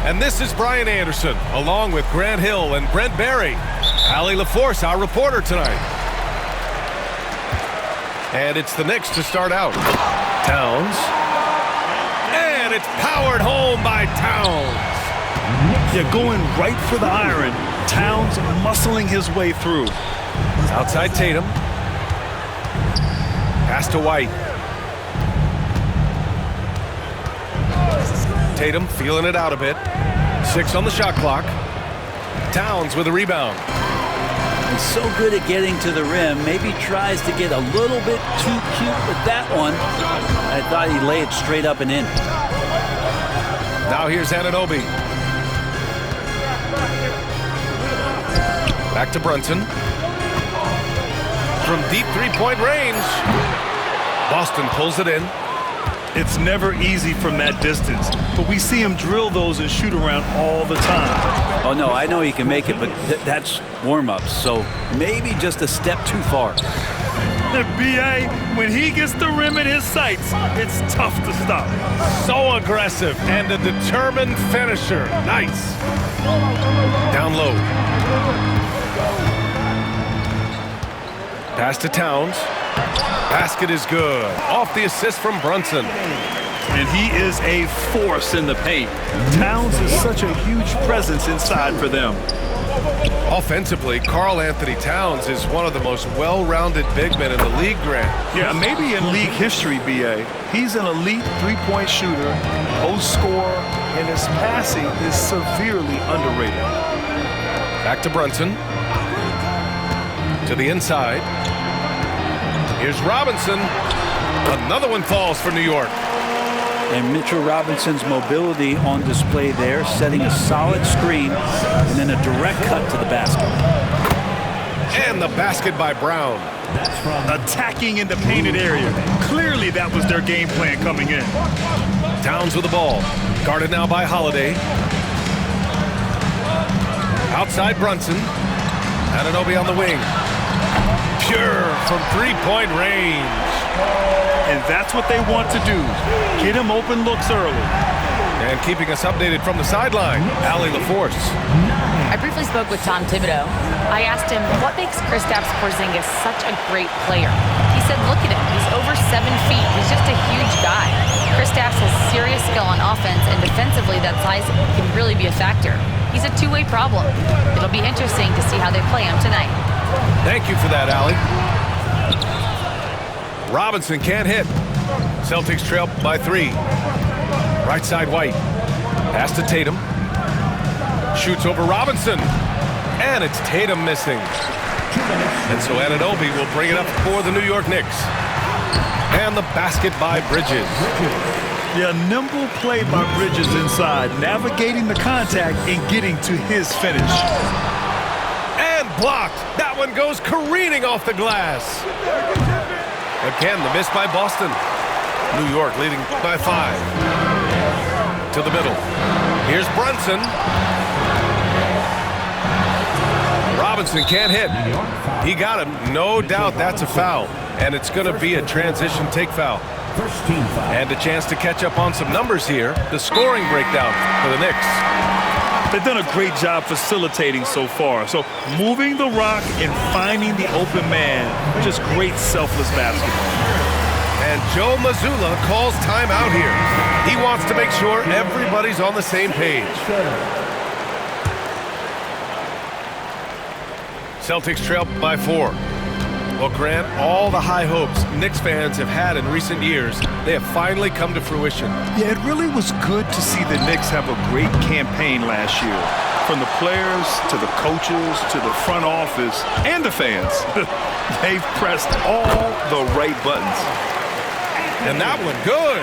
And this is Brian Anderson, along with Grant Hill and Brent Barry. Allie LaForce, our reporter tonight. And it's the Knicks to start out. Towns. And it's powered home by Towns. Yeah, going right for the iron. Towns muscling his way through. Outside Tatum. Pass to White. Tatum feeling it out a bit. 6 on the shot clock. Towns with a rebound. He's so good at getting to the rim. Maybe tries to get a little bit too cute with that one. I thought he'd lay it straight up and in. Now here's Anunoby. Back to Brunson. From deep three-point range. Boston pulls it in. It's never easy from that distance, but we see him drill those and shoot around all the time. Oh, no, I know he can make it, but that's warm-ups, so maybe just a step too far. B.A., when he gets the rim in his sights, it's tough to stop. So aggressive and a determined finisher. Nice. Down low. Pass to Towns. Basket is good. Off the assist from Brunson. And he is a force in the paint. Towns is such a huge presence inside for them. Offensively, Karl Anthony Towns is one of the most well-rounded big men in the league, Grant. Yeah, maybe in league history, B.A. He's an elite three-point shooter, post scorer, and his passing is severely underrated. Back to Brunson. To the inside. Here's Robinson. Another one falls for New York. And Mitchell Robinson's mobility on display there, setting a solid screen and then a direct cut to the basket. And the basket by Brown. Attacking in the painted area. Clearly that was their game plan coming in. Towns with the ball. Guarded now by Holiday. Outside Brunson. Anunoby on the wing. Pure from three-point range. And that's what they want to do. Get him open looks early. And keeping us updated from the sideline, Allie LaForce. I briefly spoke with Tom Thibodeau. I asked him, what makes Kristaps Porzingis such a great player? He said, look at him. He's over 7 feet. He's just a huge guy. Kristaps has serious skill on offense, and defensively, that size can really be a factor. He's a two-way problem. It'll be interesting to see how they play him tonight. Thank you for that, Allie. Robinson can't hit. Celtics trail by 3. Right side White. Pass to Tatum. Shoots over Robinson. And it's Tatum missing. And so Anunoby will bring it up for the New York Knicks. And the basket by Bridges. Yeah, nimble play by Bridges inside, navigating the contact and getting to his finish. And blocked. That one goes careening off the glass. Again, the miss by Boston. New York leading by 5. To the middle. Here's Brunson. Robinson can't hit. He got him. No doubt that's a foul. And it's going to be a transition take foul. And a chance to catch up on some numbers here. The scoring breakdown for the Knicks. They've done a great job facilitating so far. So moving the rock and finding the open man. Just great selfless basketball. And Joe Mazzulla calls timeout here. He wants to make sure everybody's on the same page. Celtics trail by 4. Well, Grant, all the high hopes Knicks fans have had in recent years, they have finally come to fruition. Yeah, it really was good to see the Knicks have a great campaign last year. From the players to the coaches to the front office and the fans. They've pressed all the right buttons. And that one, good.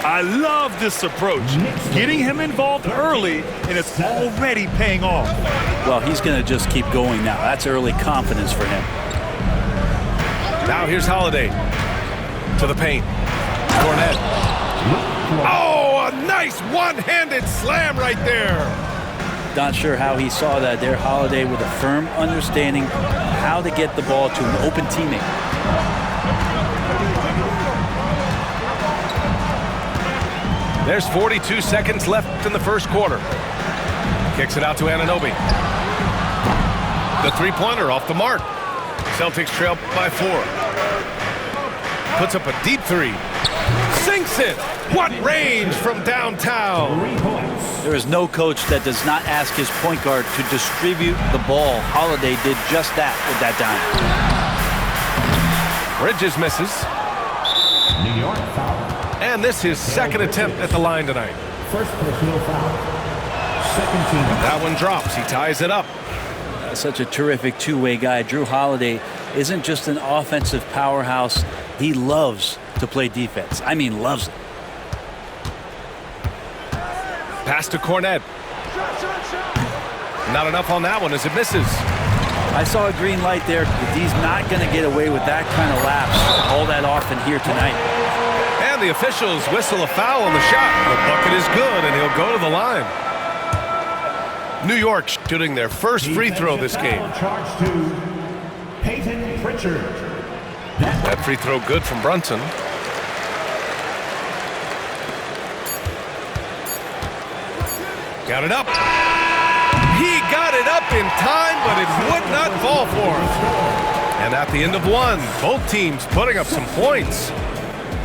I love this approach. Getting him involved early, and it's already paying off. Well, he's going to just keep going now. That's early confidence for him. Now here's Holiday to the paint. Cornet. Oh, a nice one-handed slam right there. Not sure how he saw that there. Holiday with a firm understanding how to get the ball to an open teammate. There's 42 seconds left in the first quarter. Kicks it out to Anunoby. The three-pointer off the mark. Celtics trail by 4. Puts up a deep three. Sinks it. What range from downtown. There is no coach that does not ask his point guard to distribute the ball. Holiday did just that with that dime. Bridges misses. New York foul. And this is second attempt at the line tonight. First personal foul. Second team. That one drops. He ties it up. Such a terrific two-way guy. Jrue Holiday isn't just an offensive powerhouse. He loves to play defense. I mean, loves it. Pass to Cornet. Not enough on that one as it misses. I saw a green light there. He's not going to get away with that kind of lapse all that often here tonight. And the officials whistle a foul on the shot. The bucket is good, and he'll go to the line. New York shooting their first free throw this game. Charge to Peyton Pritchard. That free throw good from Brunson. Got it up. He got it up in time, but it would not fall for him. And at the end of one, both teams putting up some points.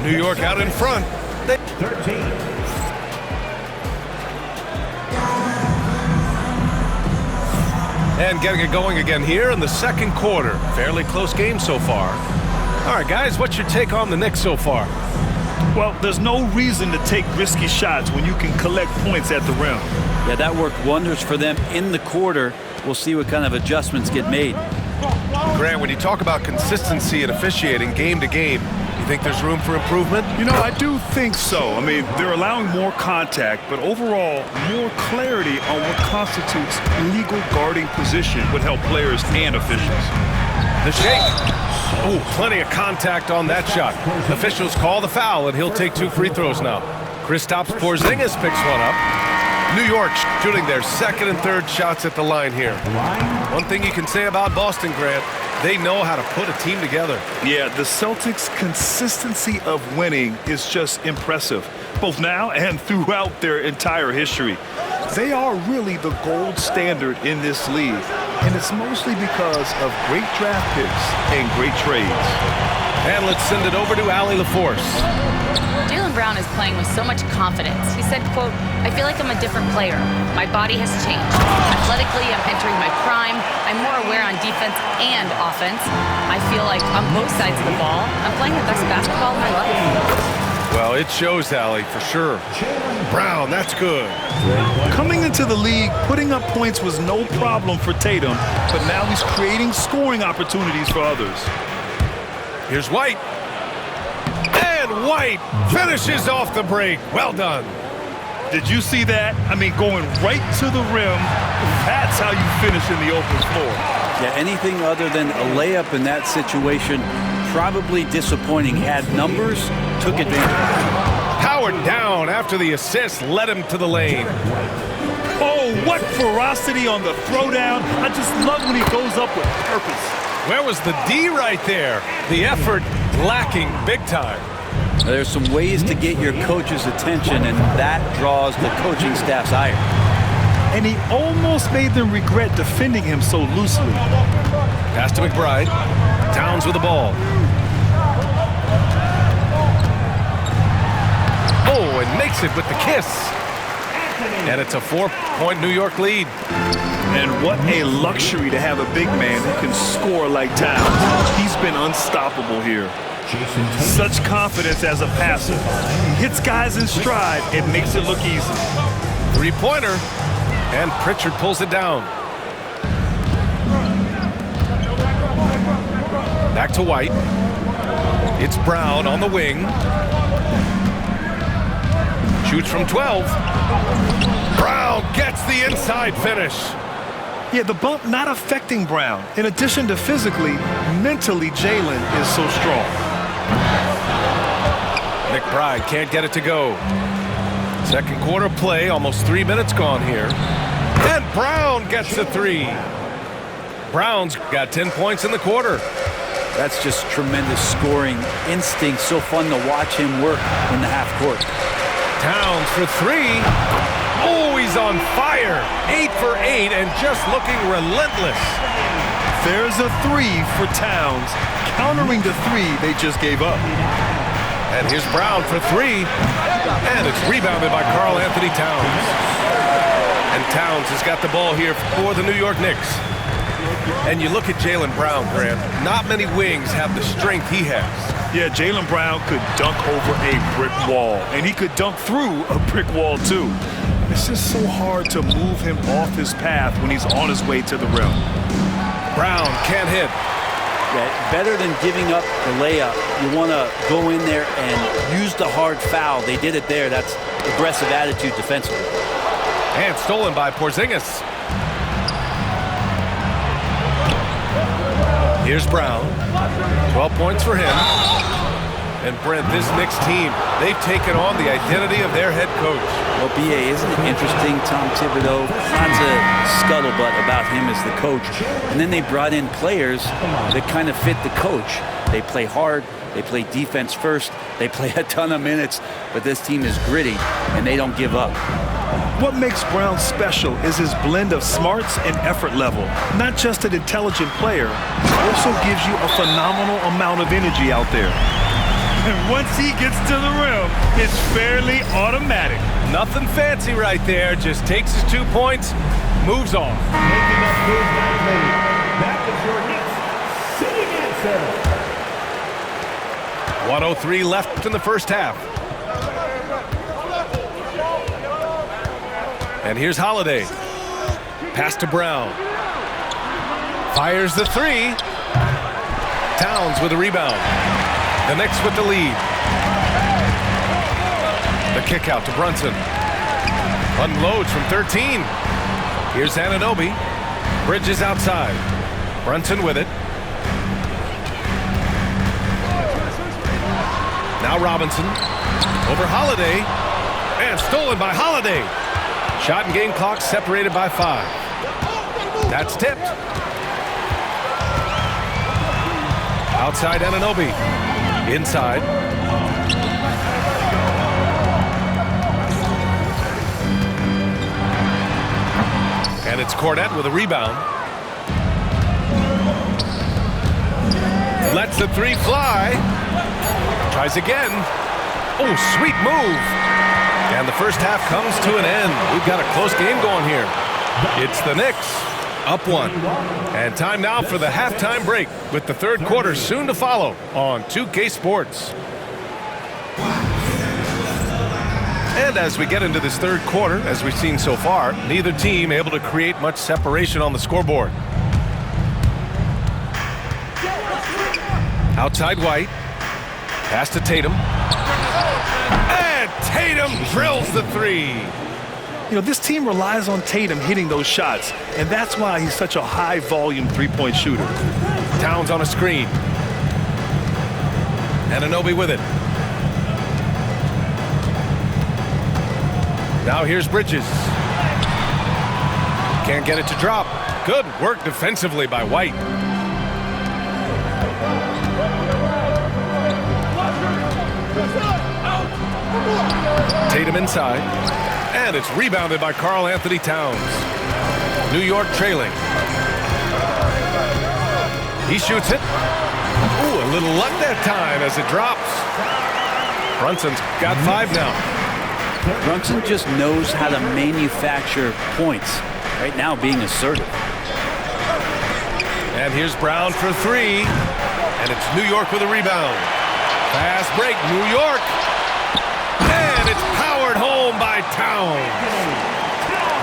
New York out in front. 13. And getting it going again here in the second quarter. Fairly close game so far. All right, guys, what's your take on the Knicks so far? Well, there's no reason to take risky shots when you can collect points at the rim. Yeah, that worked wonders for them in the quarter. We'll see what kind of adjustments get made. Grant, when you talk about consistency and officiating game to game, you think there's room for improvement? You know, I do think so. I mean, they're allowing more contact, but overall, more clarity on what constitutes legal guarding position would help players and officials. The shake. Oh, plenty of contact on that shot. Officials call the foul, and he'll take 2 free throws now. Kristaps Porzingis picks one up. New York shooting their second and third shots at the line here. One thing you can say about Boston, Grant, they know how to put a team together. Yeah, the Celtics' consistency of winning is just impressive, both now and throughout their entire history. They are really the gold standard in this league, and it's mostly because of great draft picks and great trades. And let's send it over to Allie LaForce. Jaylen Brown is playing with so much confidence. He said, quote, "I feel like I'm a different player. My body has changed. Athletically, I'm entering my prime. I'm more aware on defense and offense. I feel like on both sides of the ball, I'm playing the best basketball of my life." Well, it shows, Allie, for sure. Brown, that's good. Coming into the league, putting up points was no problem for Tatum, but now he's creating scoring opportunities for others. Here's White. And White finishes off the break. Well done. Did you see that? I mean, going right to the rim, that's how you finish in the open floor. Yeah, anything other than a layup in that situation, probably disappointing. Had numbers, took advantage. Powered down after the assist led him to the lane. Oh, what ferocity on the throwdown. I just love when he goes up with purpose. Where was the D right there? The effort lacking big time. There's some ways to get your coach's attention, and that draws the coaching staff's ire. And he almost made them regret defending him so loosely. Pass to McBride. Towns with the ball. Oh, and makes it with the kiss. And it's a 4-point New York lead. And what a luxury to have a big man who can score like Towns. He's been unstoppable here. Such confidence as a passer. He hits guys in stride and makes it look easy. Three-pointer. And Pritchard pulls it down. Back to White. It's Brown on the wing. Shoots from 12. Brown gets the inside finish. Yeah, the bump not affecting Brown. In addition to physically, mentally Jaylen is so strong. McBride can't get it to go. Second quarter play, almost 3 minutes gone here. And Brown gets a three. Brown's got 10 points in the quarter. That's just tremendous scoring instinct. So fun to watch him work in the half court. Towns for three. Oh, he's on fire. 8 for 8 and just looking relentless. There's a three for Towns, countering the three they just gave up. And here's Brown for three. And it's rebounded by Karl Anthony Towns. And Towns has got the ball here for the New York Knicks. And you look at Jaylen Brown, Grant. Not many wings have the strength he has. Yeah, Jaylen Brown could dunk over a brick wall, and he could dunk through a brick wall too. It's just so hard to move him off his path when he's on his way to the rim. Brown can't hit. Yeah, better than giving up the layup, you want to go in there and use the hard foul. They did it there. That's aggressive attitude defensively. And stolen by Porzingis. Here's Brown. 12 points for him. And Brent, this Knicks team, they've taken on the identity of their head coach. Well, B.A., isn't it interesting? Tom Thibodeau, lots of scuttlebutt about him as the coach. And then they brought in players that kind of fit the coach. They play hard. They play defense first. They play a ton of minutes. But this team is gritty, and they don't give up. What makes Brown special is his blend of smarts and effort level. Not just an intelligent player, also gives you a phenomenal amount of energy out there. And once he gets to the rim, it's fairly automatic. Nothing fancy right there. Just takes his 2 points, moves on. Making up his late. That is your Knicks sitting answer. 1:03 left in the first half. And here's Holiday. Pass to Brown. Fires the three. Towns with a rebound. The Knicks with the lead. The kick out to Brunson. Unloads from 13. Here's Anunoby. Bridges outside. Brunson with it. Now Robinson. Over Holiday. And stolen by Holiday. Shot and game clock separated by 5. That's tipped. Outside Anunoby. Inside. And it's Cornette with a rebound. Lets the three fly. Tries again. Oh, sweet move. And the first half comes to an end. We've got a close game going here. It's the Knicks up 1. And time now for the halftime break with the third quarter soon to follow on 2K Sports. And as we get into this third quarter, as we've seen so far, neither team able to create much separation on the scoreboard. Outside White. Pass to Tatum. And Tatum drills the three. You know, this team relies on Tatum hitting those shots, and that's why he's such a high-volume three-point shooter. Towns on a screen. Anunoby with it. Now here's Bridges. Can't get it to drop. Good work defensively by White. Tatum inside. And it's rebounded by Karl Anthony Towns. New York trailing. He shoots it. Ooh, a little luck that time as it drops. Brunson's got 5 now. Brunson just knows how to manufacture points. Right now being assertive. And here's Brown for 3. And it's New York with a rebound. Fast break, New York. And it's powered home by Towns.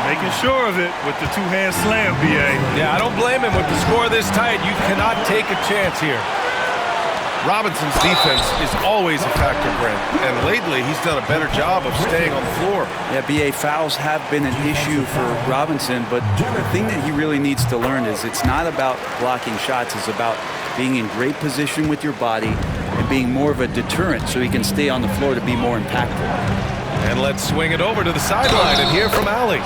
Making sure of it with the two-hand slam, B.A. Yeah, I don't blame him with the score this tight. You cannot take a chance here. Robinson's defense is always a factor, Brent. And lately, he's done a better job of staying on the floor. Yeah, B.A., fouls have been an issue for Robinson, but the thing that he really needs to learn is it's not about blocking shots. It's about being in great position with your body and being more of a deterrent so he can stay on the floor to be more impactful. And let's swing it over to the sideline and hear from Allie.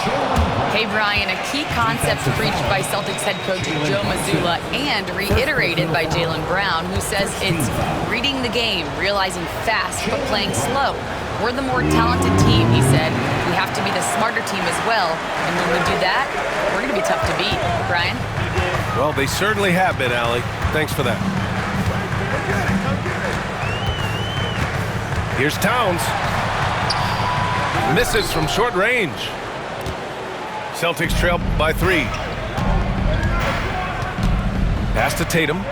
Hey, Brian, a key concept preached by Celtics head coach Joe Mazzulla and reiterated by Jaylen Brown, who says it's reading the game, realizing fast, but playing slow. We're the more talented team, he said, well. And when we do that, we're going to be tough to beat. Brian? Well, they certainly have been, Allie. Thanks for that. Here's Towns. Misses from short range. Celtics trail by 3. Pass to Tatum.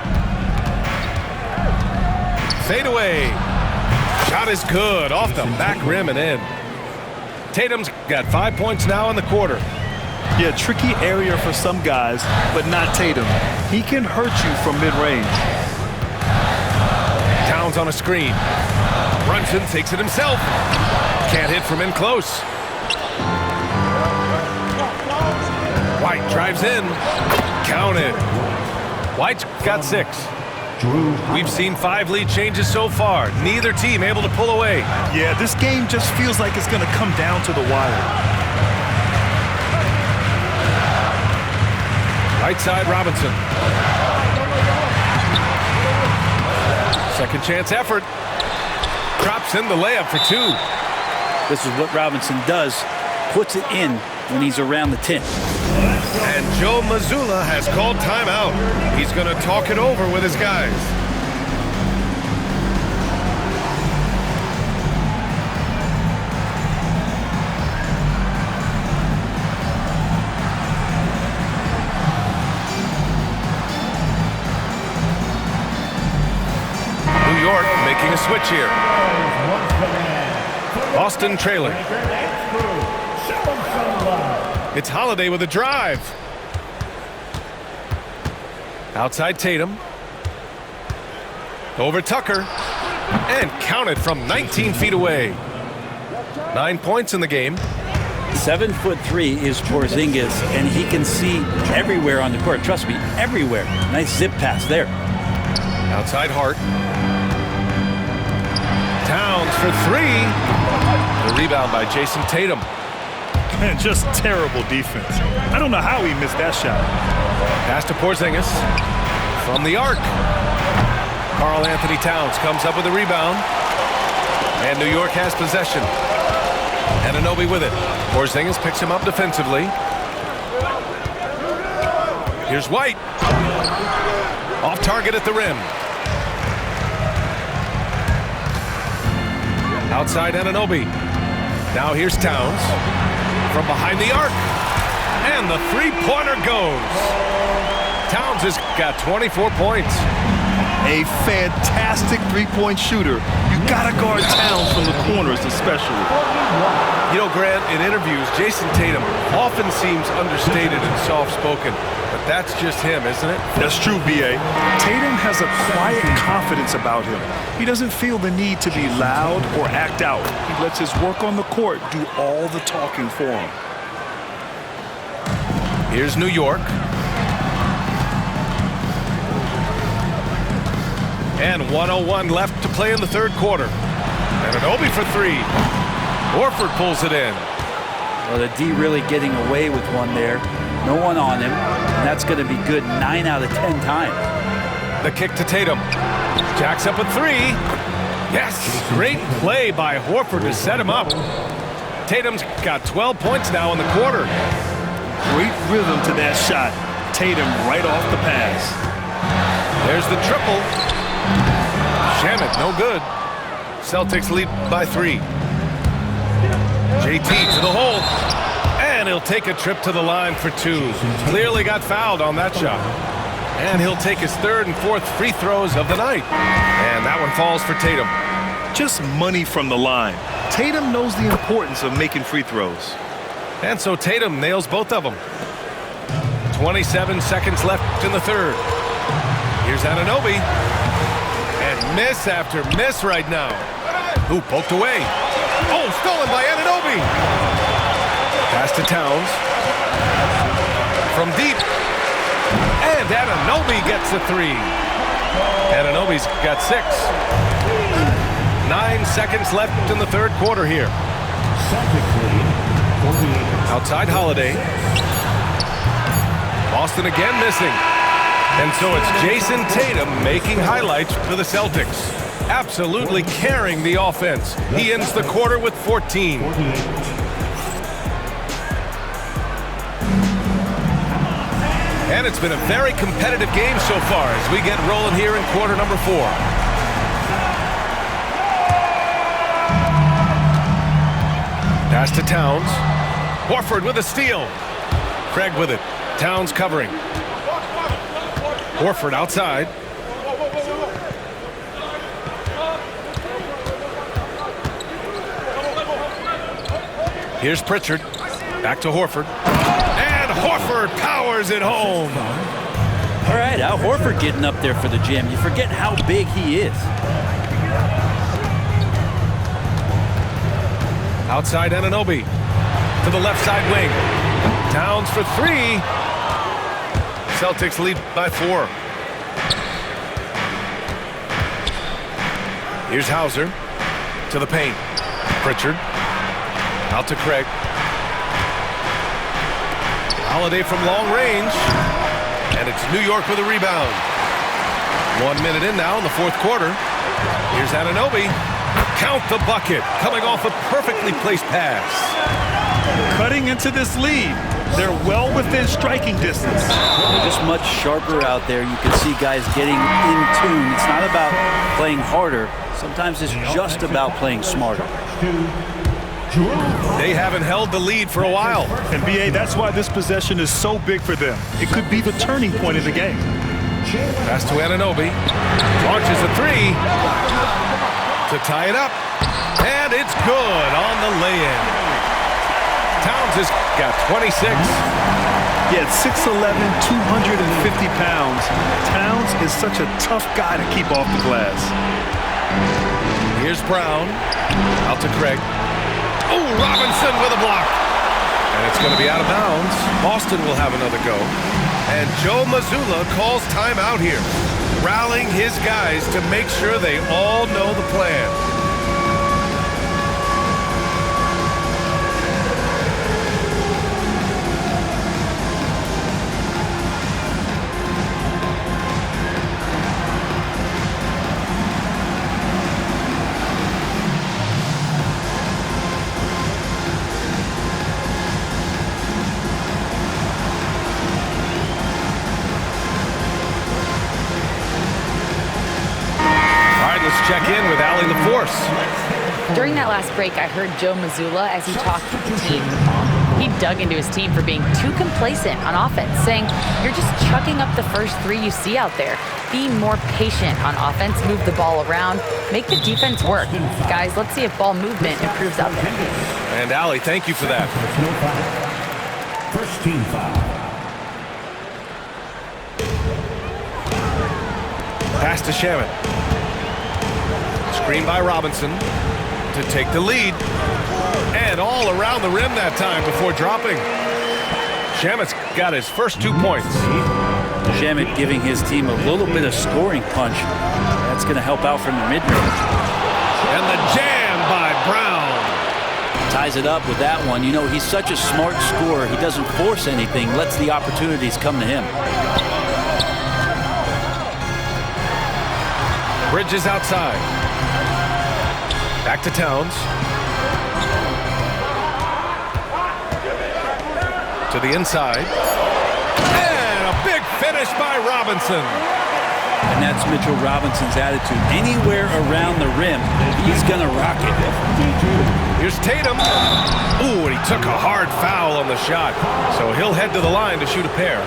Fade away. Shot is good. Off the back rim and in. Tatum's got 5 points now in the quarter. Yeah, tricky area for some guys, but not Tatum. He can hurt you from mid-range. Towns on a screen. Brunson takes it himself. Can't hit from in close. White drives in. Counted. White's got 6. We've seen 5 lead changes so far. Neither team able to pull away. Yeah, this game just feels like it's going to come down to the wire. Right side, Robinson. Second chance effort. Drops in the layup for 2. This is what Robinson does. Puts it in when he's around the 10. And Joe Mazzulla has called timeout. He's going to talk it over with his guys. New York making a switch here. Boston trailing. It's Holiday with a drive. Outside Tatum. Over Tucker. And counted from 19 feet away. 9 points in the game. 7'3" is Porzingis, and he can see everywhere on the court. Trust me, everywhere. Nice zip pass there. Outside Hart. Towns for 3. The rebound by Jason Tatum. Man, just terrible defense. I don't know how he missed that shot. Pass to Porzingis. From the arc. Karl Anthony Towns comes up with a rebound. And New York has possession. Anunoby with it. Porzingis picks him up defensively. Here's White. Off target at the rim. Outside Anunoby. Now here's Towns. From behind the arc. And the three-pointer goes. Towns has got 24 points. A fantastic three-point shooter. You gotta guard Towns from the corners especially. You know, Grant, in interviews, Jason Tatum often seems understated and soft-spoken. But that's just him, isn't it? That's true, B.A. Tatum has a quiet confidence about him. He doesn't feel the need to be loud or act out. He lets his work on the court do all the talking for him. Here's New York. And 1:01 left to play in the third quarter. Anunoby for 3. Horford pulls it in. Well, the D really getting away with one there. No one on him. And that's going to be good 9 out of 10 times. The kick to Tatum. Jacks up a 3. Yes, great play by Horford to set him up. Tatum's got 12 points now in the quarter. Great rhythm to that shot. Tatum right off the pass. There's the triple. Shamet, no good. Celtics lead by 3. JT to the hole. And he'll take a trip to the line for 2. Clearly got fouled on that shot. And he'll take his 3rd and 4th free throws of the night. And that one falls for Tatum. Just money from the line. Tatum knows the importance of making free throws. And so Tatum nails both of them. 27 seconds left in the third. Here's Anunoby. And miss after miss right now. Ooh, poked away. Oh, stolen by Anunoby. Pass to Towns. From deep. And Anunoby gets a 3. Anunoby's got 6. 9 seconds left in the third quarter here. Outside Holiday. Boston again missing. And so it's Jason Tatum making highlights for the Celtics. Absolutely carrying the offense. He ends the quarter with 14. And it's been a very competitive game so far as we get rolling here in quarter number 4. Pass to Towns. Horford with a steal. Craig with it. Towns covering. Horford outside. Here's Pritchard. Back to Horford. And Horford powers it home. All right, Al Horford getting up there for the jam. You forget how big he is. Outside Anunoby. To the left side wing. Towns for 3. Celtics lead by 4. Here's Hauser. To the paint. Pritchard. Out to Craig. Holiday from long range. And it's New York with a rebound. 1 minute in now in the fourth quarter. Here's Anunoby. Count the bucket. Coming off a perfectly placed pass. Cutting into this lead. They're well within striking distance. They're just much sharper out there. You can see guys getting in tune. It's not about playing harder. Sometimes it's just about playing smarter. They haven't held the lead for a while. And B.A., that's why this possession is so big for them. It could be the turning point of the game. Pass to Anunoby. Launches a 3. To tie it up. And it's good on the lay-in. Towns has got 26. Yeah, at 6'11", 250 pounds, Towns is such a tough guy to keep off the glass. Here's Brown. Out to Craig. Oh, Robinson with a block. And it's going to be out of bounds. Boston will have another go. And Joe Mazzulla calls timeout here, rallying his guys to make sure they all know the plan. Check in with Allie LaForce. During that last break, I heard Joe Mazzulla as he talked with the team. He dug into his team for being too complacent on offense, saying, "You're just chucking up the first 3 you see out there. Be more patient on offense, move the ball around, make the defense work. Guys, let's see if ball movement improves out there." And Allie, thank you for that. First team foul. Pass to Shamet. Screen by Robinson to take the lead. And all around the rim that time before dropping. Shamet's got his first 2 points. Shamet giving his team a little bit of scoring punch. That's going to help out from the mid-range. And the jam by Brown. Ties it up with that one. You know, he's such a smart scorer. He doesn't force anything, lets the opportunities come to him. Bridges outside. Back to Towns. To the inside. And a big finish by Robinson. And that's Mitchell Robinson's attitude. Anywhere around the rim, he's going to rock it. Here's Tatum. Ooh, and he took a hard foul on the shot. So he'll head to the line to shoot a pair.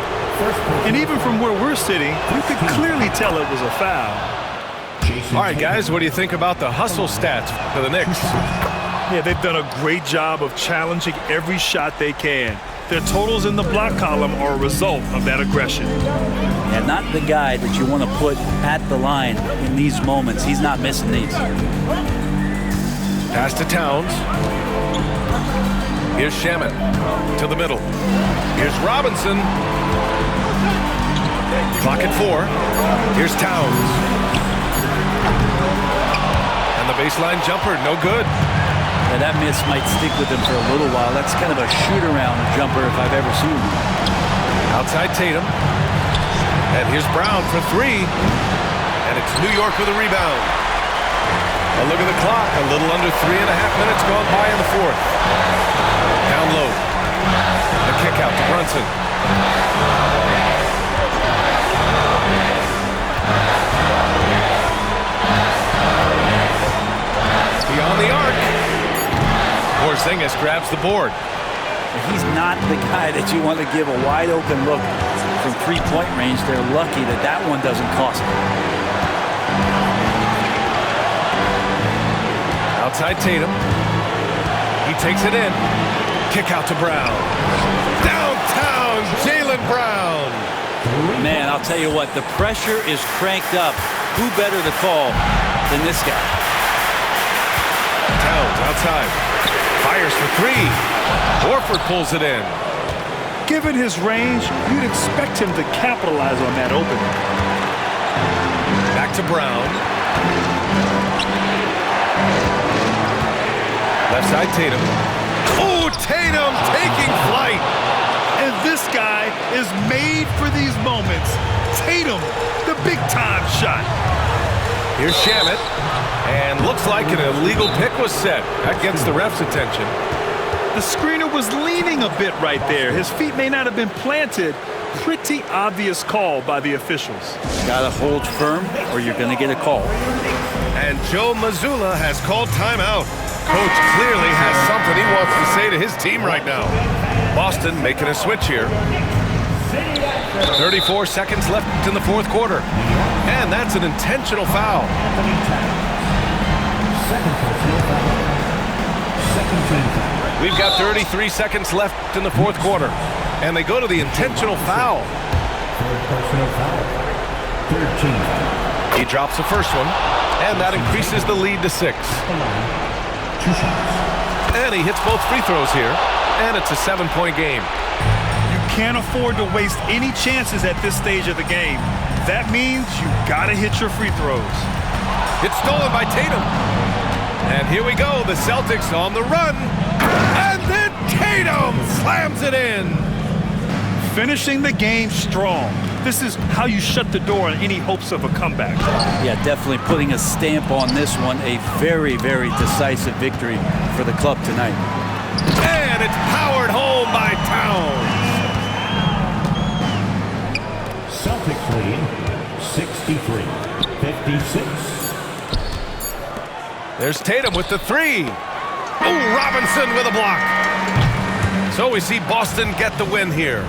And even from where we're sitting, you could clearly tell it was a foul. All right, guys, what do you think about the hustle stats for the Knicks? Yeah, they've done a great job of challenging every shot they can. Their totals in the block column are a result of that aggression. And not the guy that you want to put at the line in these moments. He's not missing these. Pass to Towns. Here's Shamet to the middle. Here's Robinson. Clock at 4. Here's Towns. And the baseline jumper, no good. Yeah, that miss might stick with him for a little while. That's kind of a shoot-around jumper if I've ever seen one. Outside Tatum. And here's Brown for 3. And it's New York with a rebound. A look at the clock. A little under 3.5 minutes gone by in the fourth. Down low. The kick out to Brunson. Porzingis grabs the board. He's not the guy that you want to give a wide open look from three-point range. They're lucky that that one doesn't cost them. Outside Tatum. He takes it in. Kick out to Brown. Downtown, Jaylen Brown. Man, I'll tell you what, the pressure is cranked up. Who better to call than this guy? Towns outside. Fires for three. Horford pulls it in. Given his range, you'd expect him to capitalize on that opening. Back to Brown. Left side Tatum. Oh, Tatum taking flight. And this guy is made for these moments. Tatum, the big-time shot. Here's Shamet. And looks like an illegal pick was set. That gets the ref's attention. The screener was leaning a bit right there. His feet may not have been planted. Pretty obvious call by the officials. Gotta hold firm or you're gonna get a call. And Joe Mazzulla has called timeout. Coach clearly has something he wants to say to his team right now. Boston making a switch here. 34 seconds left in the fourth quarter. And that's an intentional foul. We've got 33 seconds left in the fourth quarter. And they go to the intentional foul. He drops the first one. And that increases the lead to 6. And he hits both free throws here. And it's a 7-point game. You can't afford to waste any chances at this stage of the game. That means you gotta hit your free throws. It's stolen by Tatum. And here we go, the Celtics on the run. And then Tatum slams it in. Finishing the game strong. This is how you shut the door on any hopes of a comeback. Yeah, definitely putting a stamp on this one. A very, very decisive victory for the club tonight. And it's powered home by Towns. Celtics lead 63-56. There's Tatum with the three. Oh, Robinson with a block. So we see Boston get the win here.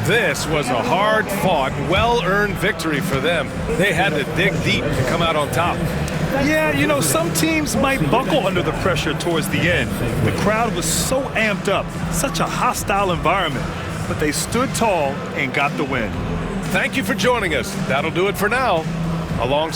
This was a hard-fought, well-earned victory for them. They had to dig deep to come out on top. Yeah, you know, some teams might buckle under the pressure towards the end. The crowd was so amped up, such a hostile environment, but they stood tall and got the win. Thank you for joining us. That'll do it for now. Alongside